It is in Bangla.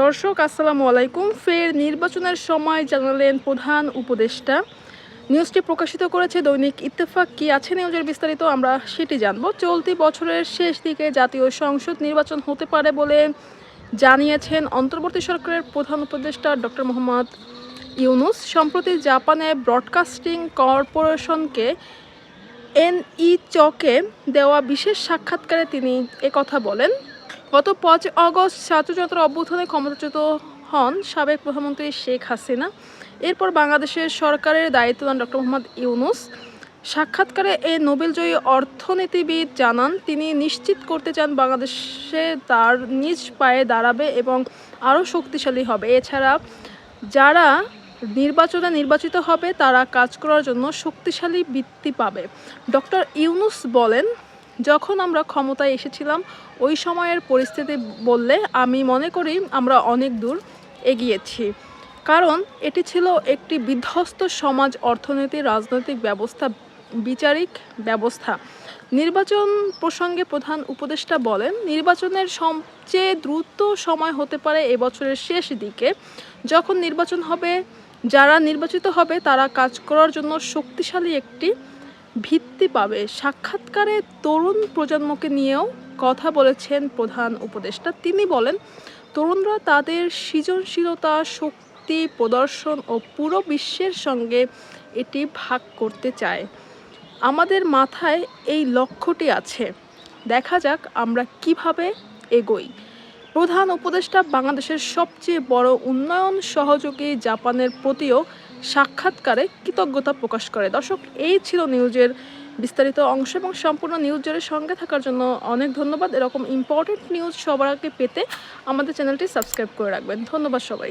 দর্শক আসসালামু আলাইকুম। ফের নির্বাচনের সময় জানালেন প্রধান উপদেষ্টা। নিউজটি প্রকাশিত করেছে দৈনিক ইত্তেফাক। কি আছে নিউজের বিস্তারিত আমরা সেটি জানবো। চলতি বছরের শেষ দিকে জাতীয় সংসদ নির্বাচন হতে পারে বলে জানিয়েছেন অন্তর্বর্তী সরকারের প্রধান উপদেষ্টা ডক্টর মোহাম্মদ ইউনুস। সম্প্রতি জাপানে ব্রডকাস্টিং কর্পোরেশনকে এনইচকে দেওয়া বিশেষ সাক্ষাৎকারে তিনি একথা বলেন। গত ৫ আগস্ট ছাত্র জনতার অভ্যুত্থানে ক্ষমতাচ্যুত হন সাবেক প্রধানমন্ত্রী শেখ হাসিনা। এরপর বাংলাদেশের সরকারের দায়িত্ব নেন ডক্টর মোহাম্মদ ইউনুস। সাক্ষাৎকারে এই নোবেলজয়ী অর্থনীতিবিদ জানান, তিনি নিশ্চিত করতে চান বাংলাদেশে তার নিজ পায়ে দাঁড়াবে এবং আরও শক্তিশালী হবে। এছাড়া যারা নির্বাচনে নির্বাচিত হবে তারা কাজ করার জন্য শক্তিশালী ভিত্তি পাবে। ডক্টর ইউনুস বলেন, যখন আমরা ক্ষমতায় এসেছিলাম ওই সময়ের পরিস্থিতি বললে আমি মনে করি আমরা অনেক দূর এগিয়েছি, কারণ এটি ছিল একটি বিধ্বস্ত সমাজ, অর্থনীতি, রাজনৈতিক ব্যবস্থা, বিচারিক ব্যবস্থা। নির্বাচন প্রসঙ্গে প্রধান উপদেষ্টা বলেন, নির্বাচনের সবচেয়ে দ্রুত সময় হতে পারে এবছরের শেষ দিকে। যখন নির্বাচন হবে, যারা নির্বাচিত হবে তারা কাজ করার জন্য শক্তিশালী একটি ভিত্তি পাবে। সাক্ষাৎকারে তরুণ প্রজন্মকে নিয়েও কথা বলেছেন প্রধান উপদেষ্টা। তিনি বলেন, তরুণরা তাদের সৃজনশীলতা, শক্তি প্রদর্শন ও পুরো বিশ্বের সঙ্গে এটি ভাগ করতে চায়। আমাদের মাথায় এই লক্ষ্যটি আছে, দেখা যাক আমরা কিভাবে এগোই। প্রধান উপদেষ্টা বাংলাদেশের সবচেয়ে বড় উন্নয়ন সহযোগী জাপানের প্রতিও সাক্ষাৎকারে কৃতজ্ঞতা প্রকাশ করে। দর্শক, এই ছিল নিউজের বিস্তারিত অংশ এবং সম্পূর্ণ নিউজের সঙ্গে থাকার জন্য অনেক ধন্যবাদ। এরকম ইম্পর্টেন্ট নিউজ সবার আগে পেতে আমাদের চ্যানেলটি সাবস্ক্রাইব করে রাখবেন। ধন্যবাদ সবাই।